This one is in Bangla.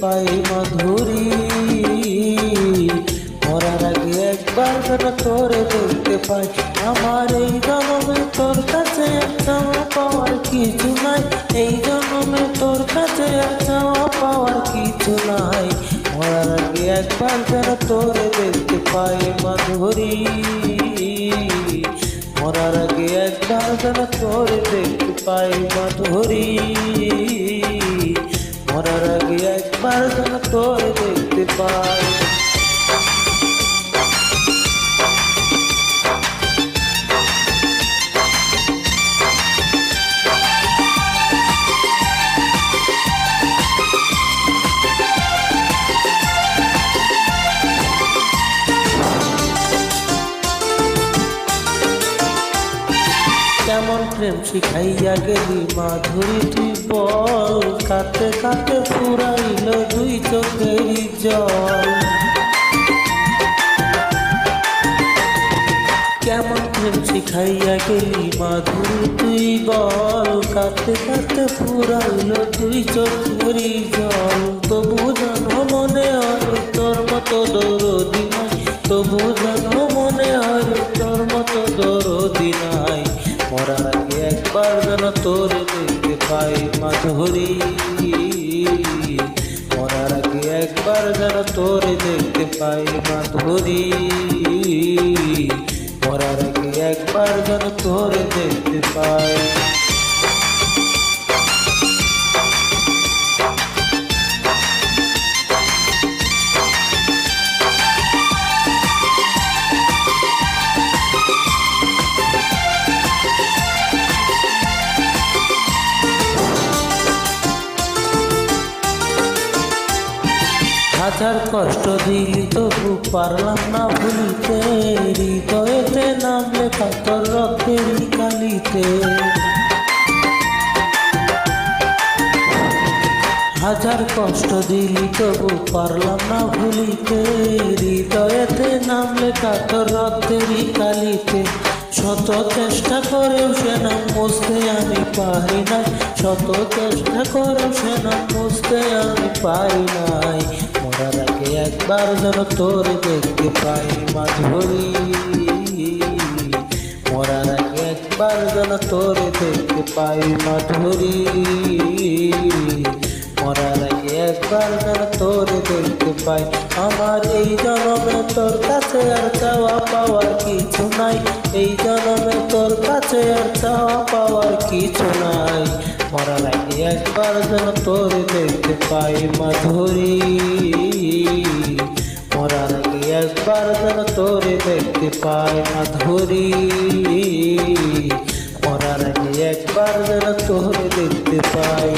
পাই মাধুরী। মরার আগে একবার যেন তোরে দেখতে পাই। আমার এই জন্মে তোর কাছে চাওয়া পাওয়ার কিছু নাই, এই জন্মে তোর কাছে চাওয়া পাওয়ার কিছু নাই। মরার আগে একবার যেন তোরে দেখতে পাই মাধুরী। মরার আগে একবার যেন তোরে দেখতে পাই মাধুরী। মরার আগে একবার যেন তোরে দেখতে পাই। কেমন প্রেম শিখাইয়া গেলি মাধুরী তুই বল, কাতে কাতে ফুরাইল দুই চোখেরই জল। কেমন প্রেম শিখাইয়া গেলি মাধুরী তুই বল, কাতে কাতে ফুরাইল দুই চোখেরই জল। তবু জানো মনে হয় তোর মতো দরদি নাই, তবু জানো মনে হয় তোর মতো দরদি নাই। মরার আগে একবার যেন তোরে দেখতে পাই মাধুরী। মরার আগে একবার যেন তোরে দেখতে পাই মাধুরী। মরার আগে একবার যেন তোরে দেখতে পাই। হাজার কষ্ট দিলি তবু পারলাম না ভুলিতে, হৃদয়েতে নাম লেখা তোর রক্তের কালিতে। হাজার কষ্ট দিলি তবু পারলাম না ভুলিতে, হৃদয়েতে নাম লেখা তোর রক্তের কালিতে। শত চেষ্টা করেও সে নাম মুছতে আমি পারি নাই, শত চেষ্টা করেও সে নাম মুছতে আমি পারি নাই। মরার আগে একবার যেন তোরে দেখতে পাই মাধুরী। মরার আগে একবার যেন তোরে দেখতে পাই মাধুরী। মরার আগে একবার যেন তোরে দেখতে পাই। আমার এই জন্মে তোর কাছে আর চাওয়া পাওয়ার কিছু নাই, এই জন্মে তোর কাছে আর চাওয়া পাওয়ার কিছু নাই। মরার আগে একবার যেন তোরে দেখতে পাই মাধুরী। মরার আগে একবার যেন তোরে দেখতে পাই মাধুরী। মরার আগে একবার যেন তোরে দেখতে পাই।